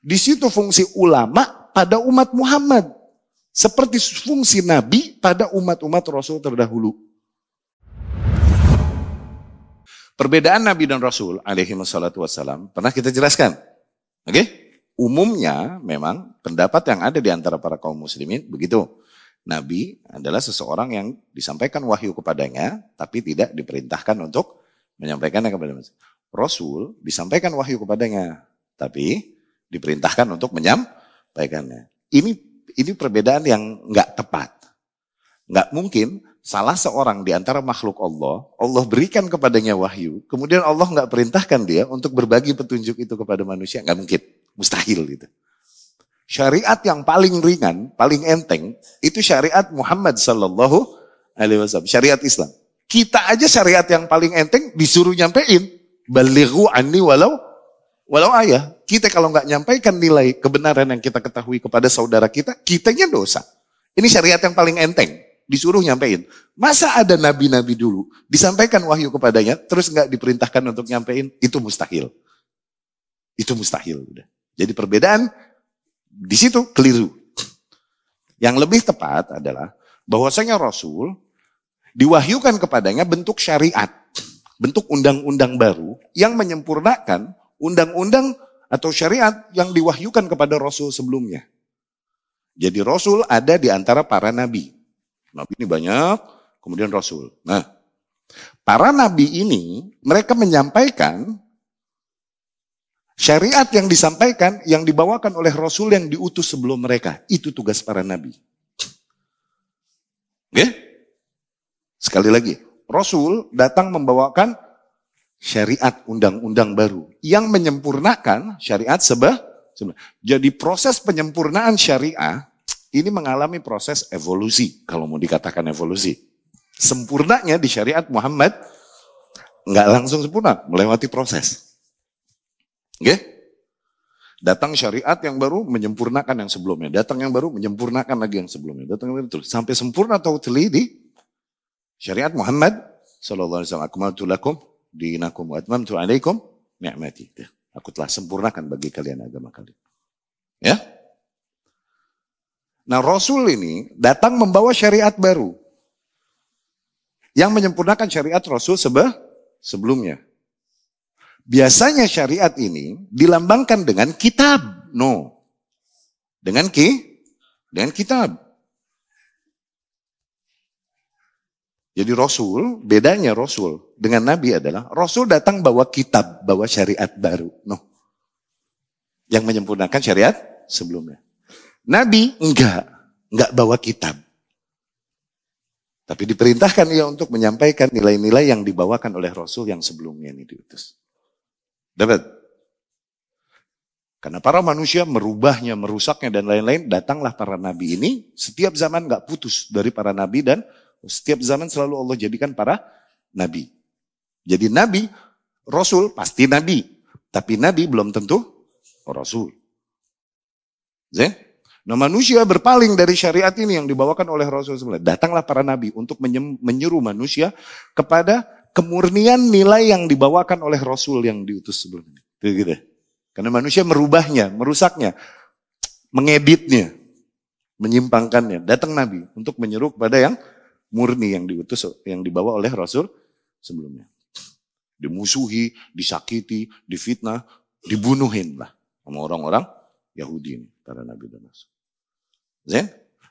Di situ fungsi ulama pada umat Muhammad. Seperti fungsi Nabi pada umat-umat Rasul terdahulu. Perbedaan Nabi dan Rasul alaihi wassalatu wassalam pernah kita jelaskan. Oke? Umumnya memang pendapat yang ada di antara para kaum muslimin begitu. Nabi adalah seseorang yang disampaikan wahyu kepadanya, tapi tidak diperintahkan untuk menyampaikannya kepada manusia. Rasul disampaikan wahyu kepadanya, tapi diperintahkan untuk menyampaikannya. Ini perbedaan yang nggak tepat. Nggak mungkin salah seorang di antara makhluk Allah berikan kepadanya wahyu, kemudian Allah nggak perintahkan dia untuk berbagi petunjuk itu kepada manusia. Nggak mungkin, mustahil gitu. Syariat yang paling ringan, paling enteng, itu syariat Muhammad sallallahu alaihi wasallam, syariat Islam. Kita aja syariat yang paling enteng disuruh nyampein, balighu anni walau ayah. Kita kalau nggak nyampaikan nilai kebenaran yang kita ketahui kepada saudara kita, kitanya dosa. Ini syariat yang paling enteng, disuruh nyampein. Masa ada nabi-nabi dulu disampaikan wahyu kepadanya, terus nggak diperintahkan untuk nyampein? Itu mustahil. Itu mustahil. Udah. Jadi perbedaan di situ keliru. Yang lebih tepat adalah bahwasanya Rasul diwahyukan kepadanya bentuk syariat, bentuk undang-undang baru yang menyempurnakan undang-undang atau syariat yang diwahyukan kepada Rasul sebelumnya. Jadi Rasul ada di antara para nabi. Nabi ini banyak, kemudian Rasul. Nah, para nabi ini mereka menyampaikan syariat yang disampaikan, yang dibawakan oleh Rasul yang diutus sebelum mereka. Itu tugas para nabi. Oke? Sekali lagi, Rasul datang membawakan syariat undang-undang baru yang menyempurnakan syariat sebelumnya. Jadi proses penyempurnaan syariah ini mengalami proses evolusi, kalau mau dikatakan evolusi. Sempurnanya di syariat Muhammad nggak langsung sempurna, melewati proses. Oke? Datang syariat yang baru menyempurnakan yang sebelumnya, datang yang baru menyempurnakan lagi yang sebelumnya, datang yang baru sampai sempurna totally di syariat Muhammad sallallahu alaihi wasallam. Akmaltu lakum dinakum wa atmamtu alaikum ni'mati. Aku telah sempurnakan bagi kalian agama kalian. Ya? Nah, Rasul ini datang membawa syariat baru yang menyempurnakan syariat Rasul sebelumnya. Biasanya syariat ini dilambangkan dengan kitab. No. Dengan kitab. Jadi Rasul, bedanya Rasul dengan Nabi adalah Rasul datang bawa kitab, bawa syariat baru. No. Yang menyempurnakan syariat sebelumnya. Nabi enggak bawa kitab. Tapi diperintahkan ia untuk menyampaikan nilai-nilai yang dibawakan oleh Rasul yang sebelumnya ini diutus. Dapat? Karena para manusia merubahnya, merusaknya dan lain-lain, datanglah para nabi ini. Setiap zaman enggak putus dari para nabi dan setiap zaman selalu Allah jadikan para nabi. Jadi nabi, Rasul pasti nabi. Tapi nabi belum tentu Rasul. Nah, manusia berpaling dari syariat ini yang dibawakan oleh Rasul sebelumnya. Datanglah para nabi untuk menyuruh manusia kepada kemurnian nilai yang dibawakan oleh Rasul yang diutus sebelumnya. Gitu. Karena manusia merubahnya, merusaknya, mengeditnya, menyimpangkannya. Datang nabi untuk menyeru kepada yang murni yang diutus, yang dibawa oleh Rasul sebelumnya. Dimusuhi, disakiti, difitnah, dibunuhin lah sama orang-orang Yahudi ini, para nabi dan rasul.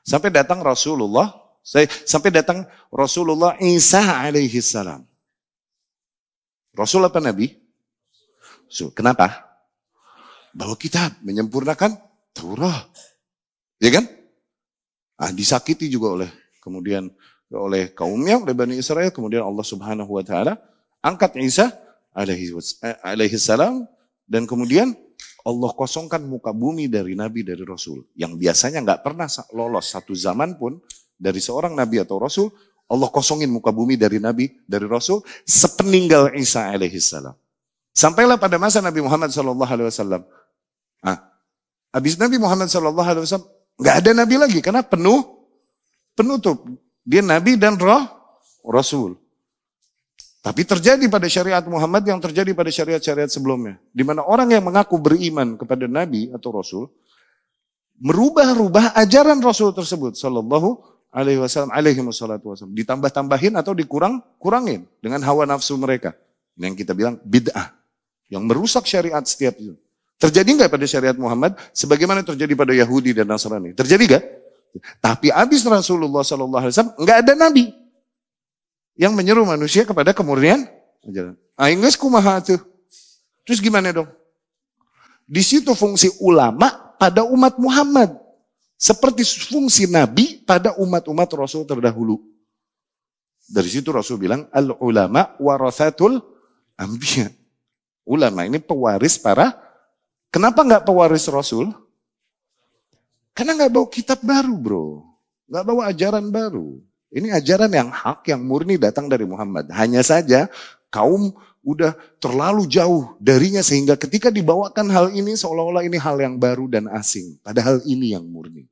Sampai datang Rasulullah Isa alaihi salam. Rasul apa nabi? Rasul. Kenapa? Bawa kitab, menyempurnakan Taurat. Ya kan? Disakiti juga oleh kaumnya, oleh Bani Israel. Kemudian Allah subhanahu wa ta'ala angkat Isa alaihi salam. Dan kemudian Allah kosongkan muka bumi dari nabi, dari rasul. Yang biasanya nggak pernah lolos satu zaman pun dari seorang nabi atau rasul. Allah kosongin muka bumi dari nabi, dari rasul. Sepeninggal Isa alaihi salam. Sampailah pada masa Nabi Muhammad sallallahu alaihi wasallam. Habis Nabi Muhammad sallallahu alaihi wasallam nggak ada nabi lagi. Karena penuh tuh. Dia nabi dan rasul. Tapi terjadi pada syariat Muhammad yang terjadi pada syariat-syariat sebelumnya. Di mana orang yang mengaku beriman kepada Nabi atau Rasul, merubah-rubah ajaran Rasul tersebut. Sallallahu alaihi wasallam, alaihi wassalatu wasallam. Ditambah-tambahin atau dikurang-kurangin dengan hawa nafsu mereka. Yang kita bilang bid'ah. Yang merusak syariat setiap itu. Terjadi nggak pada syariat Muhammad? Sebagaimana terjadi pada Yahudi dan Nasrani. Terjadi nggak? Tapi habis Rasulullah Sallallahu Alaihi Wasallam nggak ada nabi yang menyeru manusia kepada kemurnian ajaran. Inggris kumaha tuh. Terus gimana dong? Di situ fungsi ulama pada umat Muhammad, seperti fungsi nabi pada umat-umat Rasul terdahulu. Dari situ Rasul bilang al ulama warathatul anbiya. Ulama ini pewaris para. Kenapa nggak pewaris Rasul? Karena nggak bawa kitab baru, bro. Nggak bawa ajaran baru. Ini ajaran yang hak, yang murni datang dari Muhammad. Hanya saja kaum udah terlalu jauh darinya sehingga ketika dibawakan hal ini seolah-olah ini hal yang baru dan asing. Padahal ini yang murni.